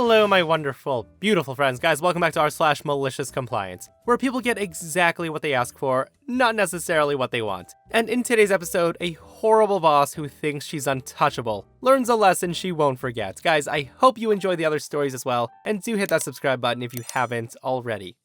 Hello, my wonderful, beautiful friends. Guys, welcome back to r/MaliciousCompliance, where people get exactly what they ask for, not necessarily what they want. And in today's episode, a horrible boss who thinks she's untouchable learns a lesson she won't forget. Guys, I hope you enjoy the other stories as well, and do hit that subscribe button if you haven't already.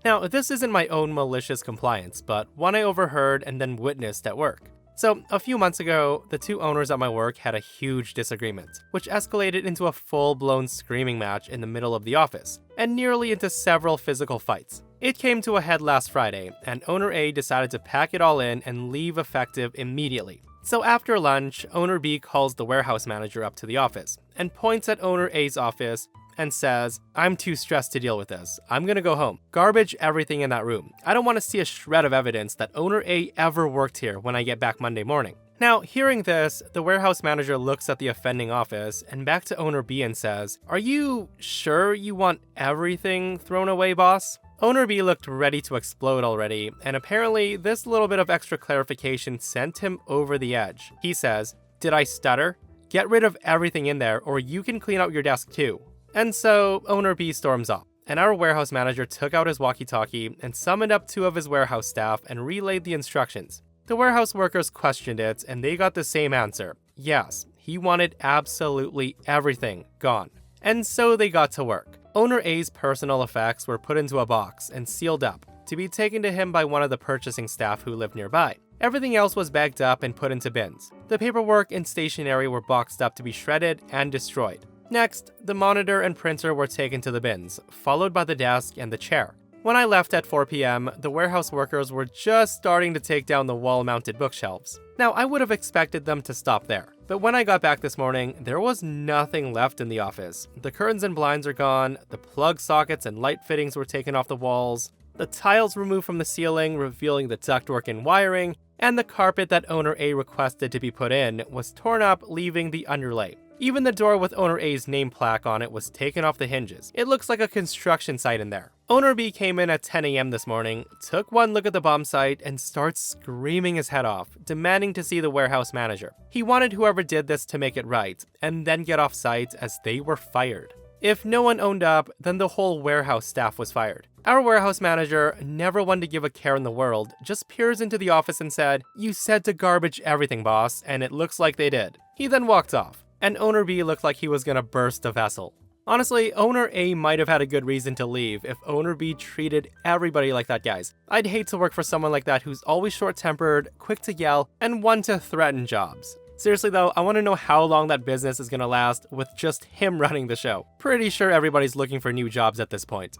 Now, this isn't my own malicious compliance, but one I overheard and then witnessed at work. So, a few months ago, the two owners at my work had a huge disagreement, which escalated into a full-blown screaming match in the middle of the office, and nearly into several physical fights. It came to a head last Friday, and Owner A decided to pack it all in and leave effective immediately. So after lunch, Owner B calls the warehouse manager up to the office, and points at Owner A's office and says, "I'm too stressed to deal with this. I'm gonna go home. Garbage everything in that room. I don't want to see a shred of evidence that Owner A ever worked here when I get back Monday morning." Now, hearing this, the warehouse manager looks at the offending office and back to Owner B and says, "Are you sure you want everything thrown away, boss?" Owner B looked ready to explode already, and apparently this little bit of extra clarification sent him over the edge. He says, "Did I stutter? Get rid of everything in there, or you can clean out your desk too." And so, Owner B storms off, and our warehouse manager took out his walkie-talkie and summoned up two of his warehouse staff and relayed the instructions. The warehouse workers questioned it, and they got the same answer. Yes, he wanted absolutely everything gone. And so they got to work. Owner A's personal effects were put into a box and sealed up, to be taken to him by one of the purchasing staff who lived nearby. Everything else was bagged up and put into bins. The paperwork and stationery were boxed up to be shredded and destroyed. Next, the monitor and printer were taken to the bins, followed by the desk and the chair. When I left at 4 p.m., the warehouse workers were just starting to take down the wall-mounted bookshelves. Now, I would have expected them to stop there, but when I got back this morning, there was nothing left in the office. The curtains and blinds are gone, the plug sockets and light fittings were taken off the walls, the tiles removed from the ceiling, revealing the ductwork and wiring, and the carpet that Owner A requested to be put in was torn up, leaving the underlay. Even the door with Owner A's name plaque on it was taken off the hinges. It looks like a construction site in there. Owner B came in at 10 a.m. this morning, took one look at the bomb site, and starts screaming his head off, demanding to see the warehouse manager. He wanted whoever did this to make it right, and then get off site as they were fired. If no one owned up, then the whole warehouse staff was fired. Our warehouse manager, never one to give a care in the world, just peers into the office and said, "You said to garbage everything, boss, and it looks like they did." He then walked off, and Owner B looked like he was gonna burst a vessel. Honestly, Owner A might have had a good reason to leave if Owner B treated everybody like that, guys. I'd hate to work for someone like that who's always short-tempered, quick to yell, and one to threaten jobs. Seriously though, I want to know how long that business is gonna last with just him running the show. Pretty sure everybody's looking for new jobs at this point.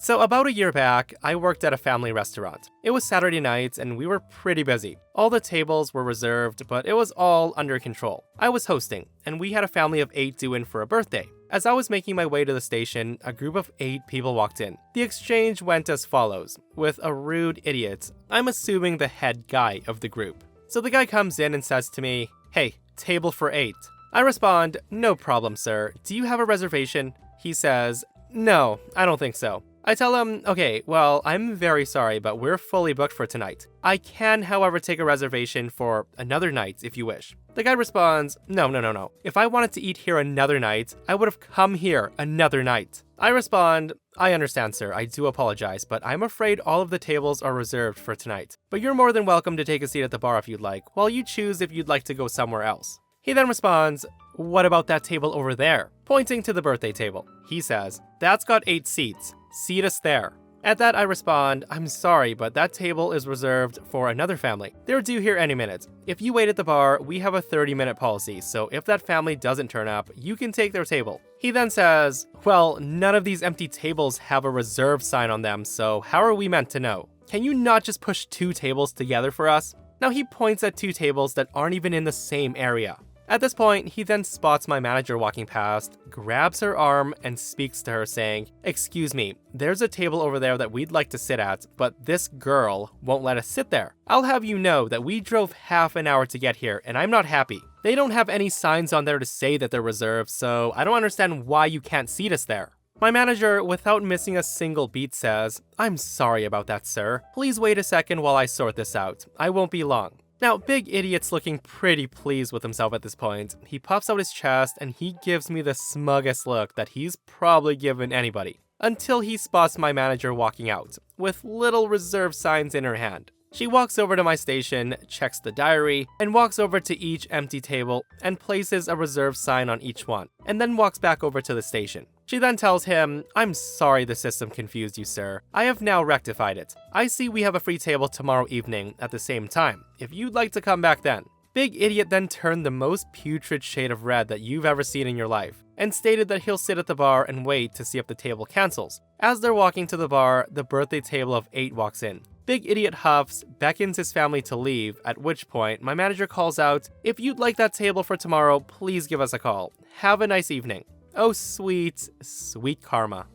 So about a year back, I worked at a family restaurant. It was Saturday night and we were pretty busy. All the tables were reserved, but it was all under control. I was hosting, and we had a family of 8 due in for a birthday. As I was making my way to the station, a group of 8 people walked in. The exchange went as follows, with a rude idiot, I'm assuming the head guy of the group. So the guy comes in and says to me, "Hey, table for 8. I respond, "No problem, sir. Do you have a reservation?" He says, "No, I don't think so." I tell him, "Okay, well, I'm very sorry, but we're fully booked for tonight. I can, however, take a reservation for another night if you wish." The guy responds, No. If I wanted to eat here another night, I would have come here another night." I respond, "I understand, sir. I do apologize, but I'm afraid all of the tables are reserved for tonight. But you're more than welcome to take a seat at the bar if you'd like, while you choose if you'd like to go somewhere else." He then responds, "What about that table over there?" Pointing to the birthday table. He says, "That's got 8 seats. Seat us there." At that I respond, "I'm sorry, but that table is reserved for another family. They're due here any minute. If you wait at the bar, we have a 30-minute policy, so if that family doesn't turn up, you can take their table." He then says, "Well, none of these empty tables have a reserve sign on them, so how are we meant to know? Can you not just push 2 tables together for us?" Now he points at 2 tables that aren't even in the same area. At this point, he then spots my manager walking past, grabs her arm, and speaks to her saying, "Excuse me, there's a table over there that we'd like to sit at, but this girl won't let us sit there. I'll have you know that we drove half an hour to get here, and I'm not happy. They don't have any signs on there to say that they're reserved, so I don't understand why you can't seat us there." My manager, without missing a single beat, says, "I'm sorry about that, sir. Please wait a second while I sort this out. I won't be long." Now, Big Idiot's looking pretty pleased with himself at this point. He puffs out his chest and he gives me the smuggest look that he's probably given anybody. Until he spots my manager walking out, with little reserve signs in her hand. She walks over to my station, checks the diary, and walks over to each empty table and places a reserve sign on each one, and then walks back over to the station. She then tells him, "I'm sorry the system confused you, sir. I have now rectified it. I see we have a free table tomorrow evening at the same time, if you'd like to come back then." Big Idiot then turned the most putrid shade of red that you've ever seen in your life, and stated that he'll sit at the bar and wait to see if the table cancels. As they're walking to the bar, the birthday table of 8 walks in. Big Idiot huffs, beckons his family to leave, at which point my manager calls out, "If you'd like that table for tomorrow, please give us a call. Have a nice evening." Oh sweet, sweet karma.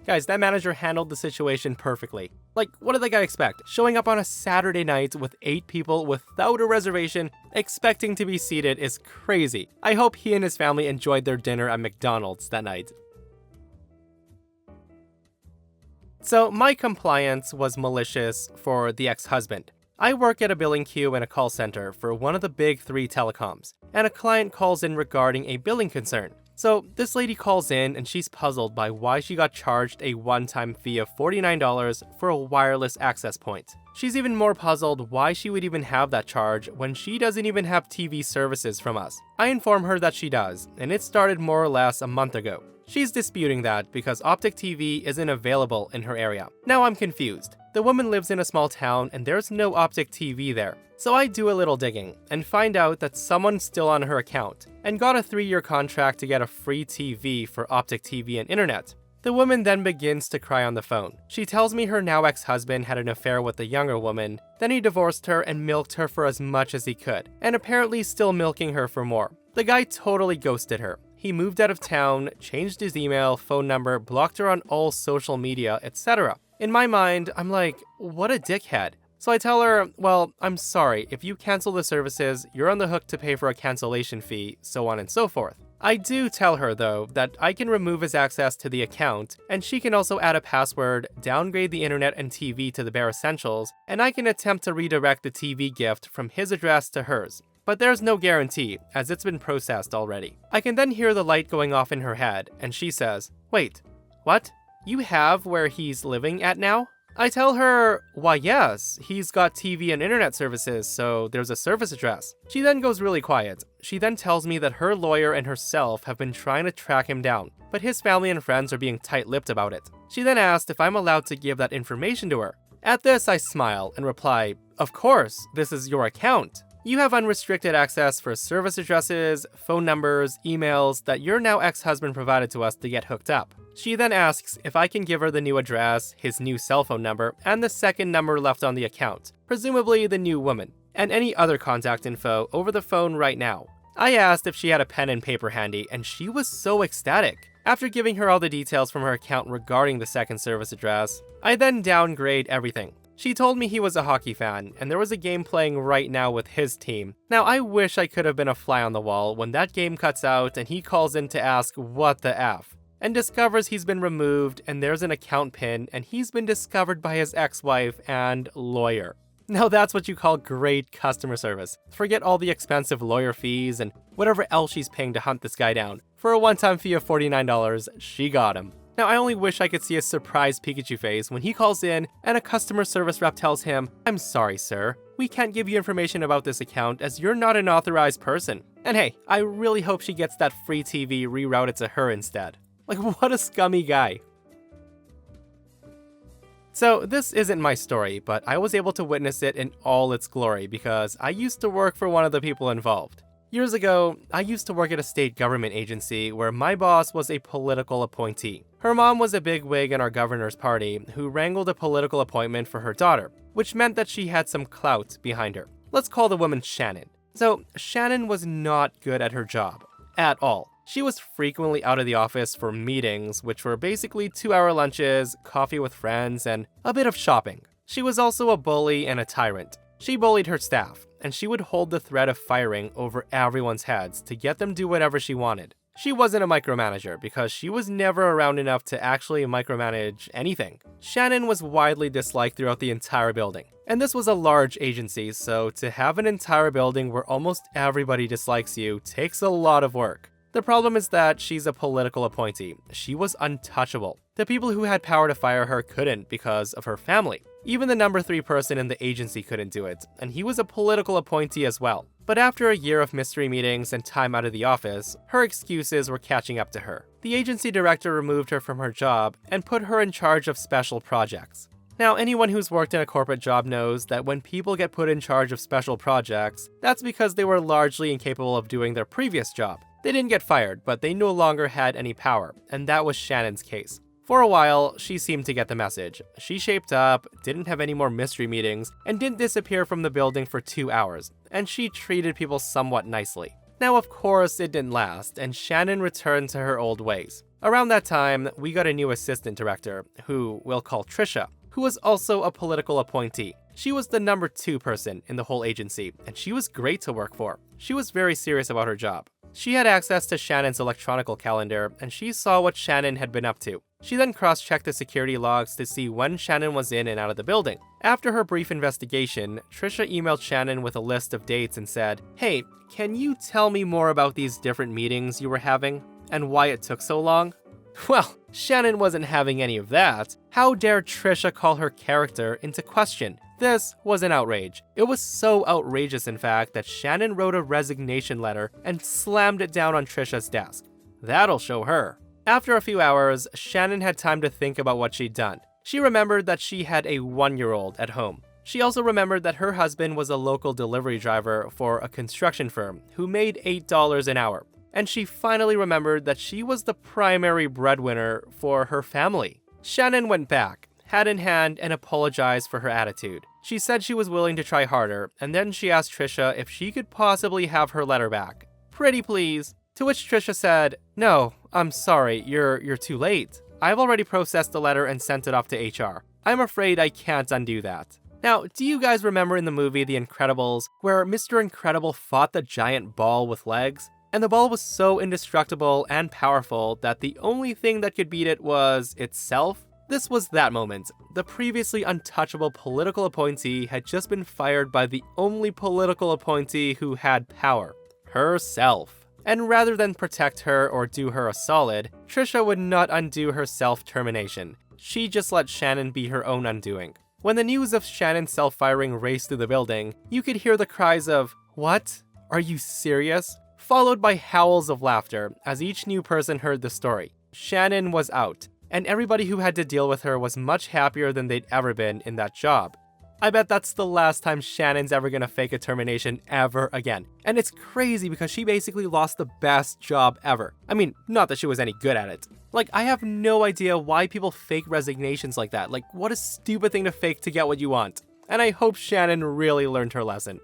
Guys, that manager handled the situation perfectly. Like, what did that guy expect? Showing up on a Saturday night with 8 people without a reservation, expecting to be seated is crazy. I hope he and his family enjoyed their dinner at McDonald's that night. So my compliance was malicious for the ex-husband. I work at a billing queue in a call center for one of the big 3 telecoms, and a client calls in regarding a billing concern. So this lady calls in and she's puzzled by why she got charged a one-time fee of $49 for a wireless access point. She's even more puzzled why she would even have that charge when she doesn't even have TV services from us. I inform her that she does, and it started more or less a month ago. She's disputing that because Optic TV isn't available in her area. Now I'm confused. The woman lives in a small town and there's no Optic TV there. So I do a little digging and find out that someone's still on her account and got a 3-year contract to get a free TV for Optic TV and internet. The woman then begins to cry on the phone. She tells me her now ex-husband had an affair with a younger woman, then he divorced her and milked her for as much as he could, and apparently still milking her for more. The guy totally ghosted her. He moved out of town, changed his email, phone number, blocked her on all social media, etc. In my mind, I'm like, what a dickhead. So I tell her, well, I'm sorry, if you cancel the services, you're on the hook to pay for a cancellation fee, so on and so forth. I do tell her, though, that I can remove his access to the account, and she can also add a password, downgrade the internet and TV to the bare essentials, and I can attempt to redirect the TV gift from his address to hers. But there's no guarantee, as it's been processed already. I can then hear the light going off in her head, and she says, "Wait, what? You have where he's living at now?" I tell her, why yes, he's got TV and internet services, so there's a service address. She then goes really quiet. She then tells me that her lawyer and herself have been trying to track him down, but his family and friends are being tight-lipped about it. She then asked if I'm allowed to give that information to her. At this, I smile and reply, "Of course, this is your account. You have unrestricted access for service addresses, phone numbers, emails that your now ex-husband provided to us to get hooked up." She then asks if I can give her the new address, his new cell phone number, and the second number left on the account, presumably the new woman, and any other contact info over the phone right now. I asked if she had a pen and paper handy, and she was so ecstatic. After giving her all the details from her account regarding the second service address, I then downgrade everything. She told me he was a hockey fan, and there was a game playing right now with his team. Now, I wish I could have been a fly on the wall when that game cuts out and he calls in to ask what the F, and discovers he's been removed and there's an account pin and he's been discovered by his ex-wife and lawyer. Now that's what you call great customer service. Forget all the expensive lawyer fees and whatever else she's paying to hunt this guy down. For a one-time fee of $49, she got him. Now, I only wish I could see a surprised Pikachu face when he calls in and a customer service rep tells him, "I'm sorry, sir. We can't give you information about this account as you're not an authorized person." And hey, I really hope she gets that free TV rerouted to her instead. Like, what a scummy guy. So this isn't my story, but I was able to witness it in all its glory because I used to work for one of the people involved. Years ago, I used to work at a state government agency where my boss was a political appointee. Her mom was a bigwig in our governor's party who wrangled a political appointment for her daughter, which meant that she had some clout behind her. Let's call the woman Shannon. So Shannon was not good at her job, at all. She was frequently out of the office for meetings, which were basically 2-hour lunches, coffee with friends, and a bit of shopping. She was also a bully and a tyrant. She bullied her staff, and she would hold the threat of firing over everyone's heads to get them do whatever she wanted. She wasn't a micromanager because she was never around enough to actually micromanage anything. Shannon was widely disliked throughout the entire building. And this was a large agency, so to have an entire building where almost everybody dislikes you takes a lot of work. The problem is that she's a political appointee. She was untouchable. The people who had power to fire her couldn't because of her family. Even the number 3 person in the agency couldn't do it, and he was a political appointee as well. But after a year of mystery meetings and time out of the office, her excuses were catching up to her. The agency director removed her from her job and put her in charge of special projects. Now, anyone who's worked in a corporate job knows that when people get put in charge of special projects, that's because they were largely incapable of doing their previous job. They didn't get fired, but they no longer had any power, and that was Shannon's case. For a while, she seemed to get the message. She shaped up, didn't have any more mystery meetings, and didn't disappear from the building for 2 hours, and she treated people somewhat nicely. Now, of course, it didn't last, and Shannon returned to her old ways. Around that time, we got a new assistant director, who we'll call Trisha, who was also a political appointee. She was the number 2 person in the whole agency, and she was great to work for. She was very serious about her job. She had access to Shannon's electronic calendar, and she saw what Shannon had been up to. She then cross-checked the security logs to see when Shannon was in and out of the building. After her brief investigation, Trisha emailed Shannon with a list of dates and said, "Hey, can you tell me more about these different meetings you were having, and why it took so long?" Well, Shannon wasn't having any of that. How dare Trisha call her character into question? This was an outrage. It was so outrageous, in fact, that Shannon wrote a resignation letter and slammed it down on Trisha's desk. That'll show her. After a few hours, Shannon had time to think about what she'd done. She remembered that she had a 1-year-old at home. She also remembered that her husband was a local delivery driver for a construction firm who made $8 an hour. And she finally remembered that she was the primary breadwinner for her family. Shannon went back, hat in hand, and apologized for her attitude. She said she was willing to try harder, and then she asked Trisha if she could possibly have her letter back. Pretty please. To which Trisha said, "No, I'm sorry, you're too late. I've already processed the letter and sent it off to HR. I'm afraid I can't undo that." Now, do you guys remember in the movie The Incredibles, where Mr. Incredible fought the giant ball with legs? And the ball was so indestructible and powerful that the only thing that could beat it was itself? This was that moment. The previously untouchable political appointee had just been fired by the only political appointee who had power. Herself. And rather than protect her or do her a solid, Trisha would not undo her self-termination. She just let Shannon be her own undoing. When the news of Shannon's self-firing raced through the building, you could hear the cries of, "What? Are you serious?" followed by howls of laughter as each new person heard the story. Shannon was out, and everybody who had to deal with her was much happier than they'd ever been in that job. I bet that's the last time Shannon's ever gonna fake a termination ever again. And it's crazy because she basically lost the best job ever. I mean, not that she was any good at it. Like, I have no idea why people fake resignations like that. Like, what a stupid thing to fake to get what you want. And I hope Shannon really learned her lesson.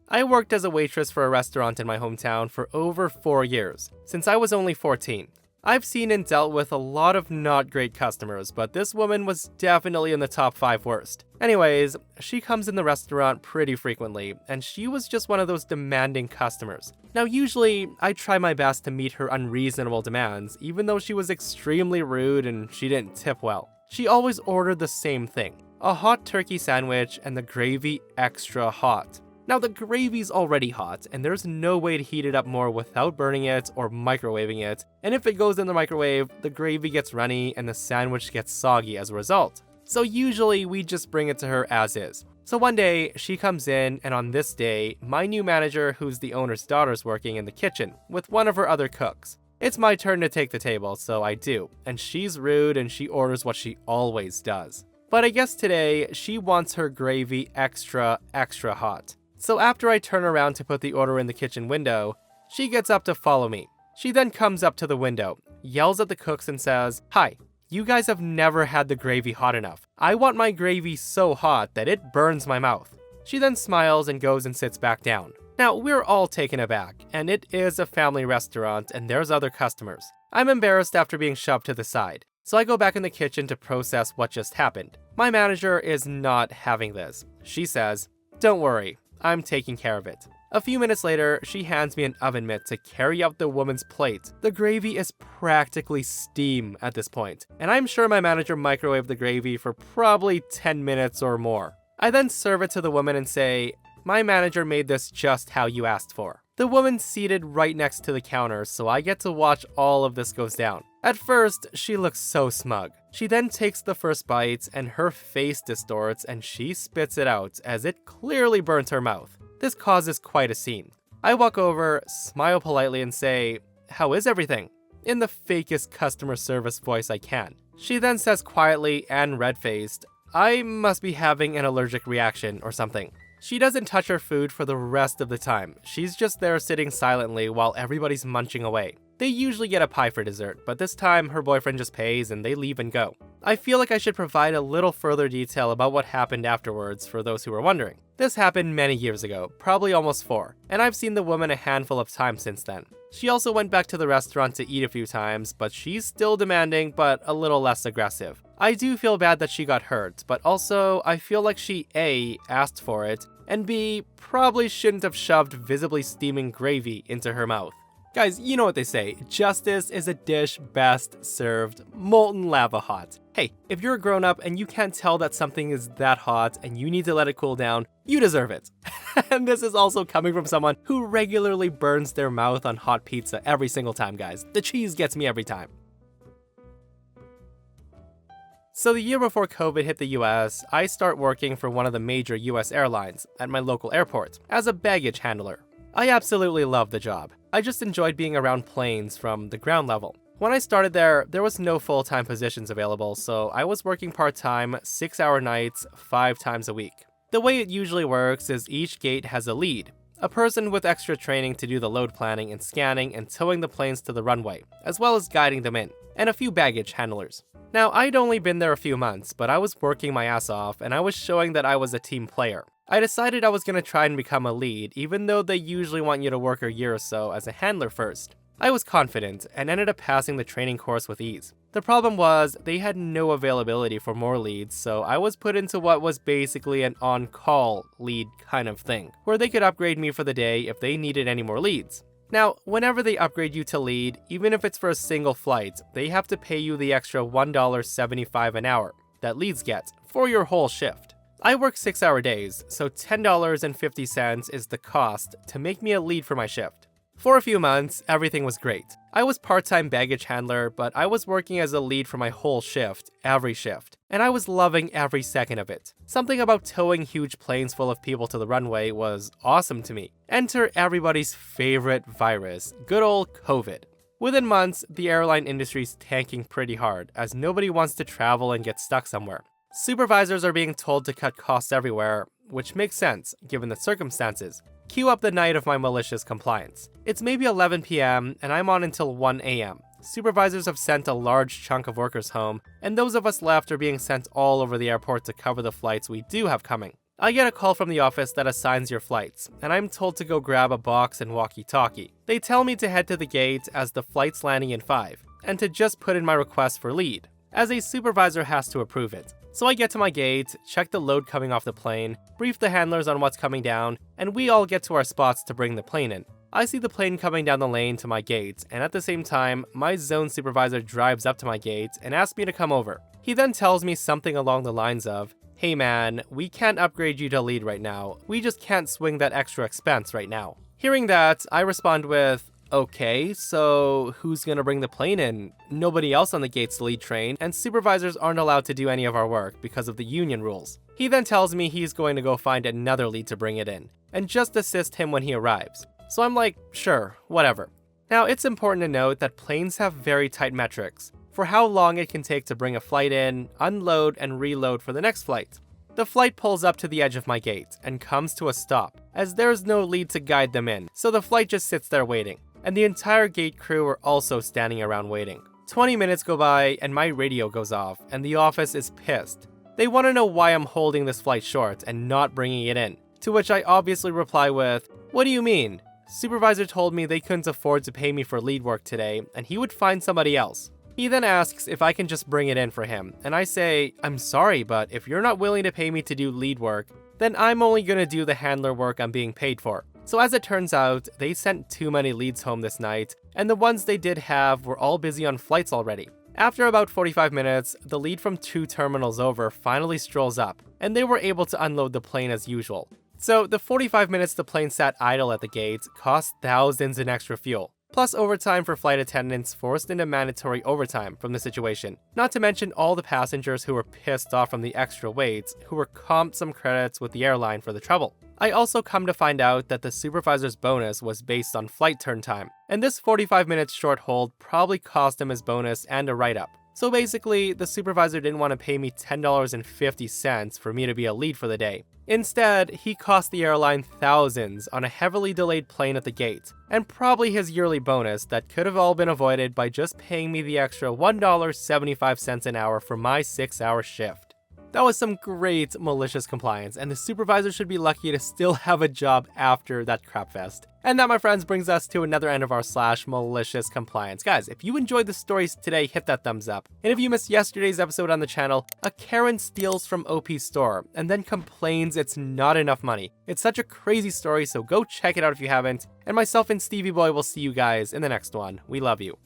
I worked as a waitress for a restaurant in my hometown for over 4 years, since I was only 14. I've seen and dealt with a lot of not great customers, but this woman was definitely in the top 5 worst. Anyways, she comes in the restaurant pretty frequently, and she was just one of those demanding customers. Now usually, I try my best to meet her unreasonable demands, even though she was extremely rude and she didn't tip well. She always ordered the same thing, a hot turkey sandwich and the gravy extra hot. Now the gravy's already hot, and there's no way to heat it up more without burning it or microwaving it, and if it goes in the microwave, the gravy gets runny and the sandwich gets soggy as a result. So usually we just bring it to her as is. So one day, she comes in, and on this day, my new manager, who's the owner's daughter, is working in the kitchen with one of her other cooks. It's my turn to take the table, so I do, and she's rude and she orders what she always does. But I guess today, she wants her gravy extra hot. So after I turn around to put the order in the kitchen window, she gets up to follow me. She then comes up to the window, yells at the cooks and says, "Hi, you guys have never had the gravy hot enough. I want my gravy so hot that it burns my mouth." She then smiles and goes and sits back down. Now, we're all taken aback, and it is a family restaurant and there's other customers. I'm embarrassed after being shoved to the side, so I go back in the kitchen to process what just happened. My manager is not having this. She says, "Don't worry, I'm taking care of it." A few minutes later, she hands me an oven mitt to carry out the woman's plate. The gravy is practically steam at this point, and I'm sure my manager microwaved the gravy for probably 10 minutes or more. I then serve it to the woman and say, "My manager made this just how you asked for." The woman's seated right next to the counter, so I get to watch all of this goes down. At first, she looks so smug. She then takes the first bite, and her face distorts and she spits it out as it clearly burnt her mouth. This causes quite a scene. I walk over, smile politely, and say, "How is everything?" in the fakest customer service voice I can. She then says quietly and red-faced, "I must be having an allergic reaction or something." She doesn't touch her food for the rest of the time. She's just there sitting silently while everybody's munching away. They usually get a pie for dessert, but this time her boyfriend just pays and they leave and go. I feel like I should provide a little further detail about what happened afterwards for those who are wondering. This happened many years ago, probably almost 4, and I've seen the woman a handful of times since then. She also went back to the restaurant to eat a few times, but she's still demanding, but a little less aggressive. I do feel bad that she got hurt, but also I feel like she A, asked for it, and B, probably shouldn't have shoved visibly steaming gravy into her mouth. Guys, you know what they say, justice is a dish best served molten lava hot. Hey, if you're a grown-up and you can't tell that something is that hot and you need to let it cool down, you deserve it. And this is also coming from someone who regularly burns their mouth on hot pizza every single time, guys. The cheese gets me every time. So the year before COVID hit the US, I start working for one of the major US airlines at my local airport as a baggage handler. I absolutely loved the job. I just enjoyed being around planes from the ground level. When I started there was no full-time positions available, so I was working part-time, 6-hour nights, 5 times a week. The way it usually works is each gate has a lead, a person with extra training to do the load planning and scanning and towing the planes to the runway, as well as guiding them in, and a few baggage handlers. Now, I'd only been there a few months, but I was working my ass off and I was showing that I was a team player. I decided I was going to try and become a lead, even though they usually want you to work a year or so as a handler first. I was confident and ended up passing the training course with ease. The problem was, they had no availability for more leads, so I was put into what was basically an on-call lead kind of thing, where they could upgrade me for the day if they needed any more leads. Now, whenever they upgrade you to lead, even if it's for a single flight, they have to pay you the extra $1.75 an hour that leads get for your whole shift. I work 6-hour days, so $10.50 is the cost to make me a lead for my shift. For a few months, everything was great. I was part-time baggage handler, but I was working as a lead for my whole shift, every shift, and I was loving every second of it. Something about towing huge planes full of people to the runway was awesome to me. Enter everybody's favorite virus, good old COVID. Within months, the airline industry's tanking pretty hard, as nobody wants to travel and get stuck somewhere. Supervisors are being told to cut costs everywhere, which makes sense, given the circumstances. Cue up the night of my malicious compliance. It's maybe 11 p.m. and I'm on until 1 a.m. Supervisors have sent a large chunk of workers home, and those of us left are being sent all over the airport to cover the flights we do have coming. I get a call from the office that assigns your flights, and I'm told to go grab a box and walkie-talkie. They tell me to head to the gate as the flight's landing in 5, and to just put in my request for lead, as a supervisor has to approve it. So I get to my gate, check the load coming off the plane, brief the handlers on what's coming down, and we all get to our spots to bring the plane in. I see the plane coming down the lane to my gate, and at the same time, my zone supervisor drives up to my gate and asks me to come over. He then tells me something along the lines of, "Hey man, we can't upgrade you to lead right now. We just can't swing that extra expense right now." Hearing that, I respond with, "Okay, so who's gonna bring the plane in? Nobody else on the gate's lead train, and supervisors aren't allowed to do any of our work because of the union rules." He then tells me he's going to go find another lead to bring it in, and just assist him when he arrives. So I'm like, sure, whatever. Now, it's important to note that planes have very tight metrics for how long it can take to bring a flight in, unload, and reload for the next flight. The flight pulls up to the edge of my gate and comes to a stop, as there's no lead to guide them in, so the flight just sits there waiting. And the entire gate crew are also standing around waiting. 20 minutes go by and my radio goes off and the office is pissed. They want to know why I'm holding this flight short and not bringing it in, to which I obviously reply with, "What do you mean? Supervisor told me they couldn't afford to pay me for lead work today and he would find somebody else." He then asks if I can just bring it in for him, and I say, "I'm sorry, but if you're not willing to pay me to do lead work, then I'm only gonna do the handler work I'm being paid for." So as it turns out, they sent too many leads home this night, and the ones they did have were all busy on flights already. After about 45 minutes, the lead from 2 terminals over finally strolls up, and they were able to unload the plane as usual. So the 45 minutes the plane sat idle at the gate cost thousands in extra fuel, plus overtime for flight attendants forced into mandatory overtime from the situation, not to mention all the passengers who were pissed off from the extra waits who were comped some credits with the airline for the trouble. I also come to find out that the supervisor's bonus was based on flight turn time, and this 45 minutes short hold probably cost him his bonus and a write-up. So basically, the supervisor didn't want to pay me $10.50 for me to be a lead for the day. Instead, he cost the airline thousands on a heavily delayed plane at the gate, and probably his yearly bonus that could have all been avoided by just paying me the extra $1.75 an hour for my 6-hour shift. That was some great malicious compliance, and the supervisor should be lucky to still have a job after that crapfest. And that, my friends, brings us to another end of our /malicious compliance. Guys, if you enjoyed the stories today, hit that thumbs up. And if you missed yesterday's episode on the channel, a Karen steals from OP's store and then complains it's not enough money. It's such a crazy story, so go check it out if you haven't. And myself and Stevie Boy will see you guys in the next one. We love you.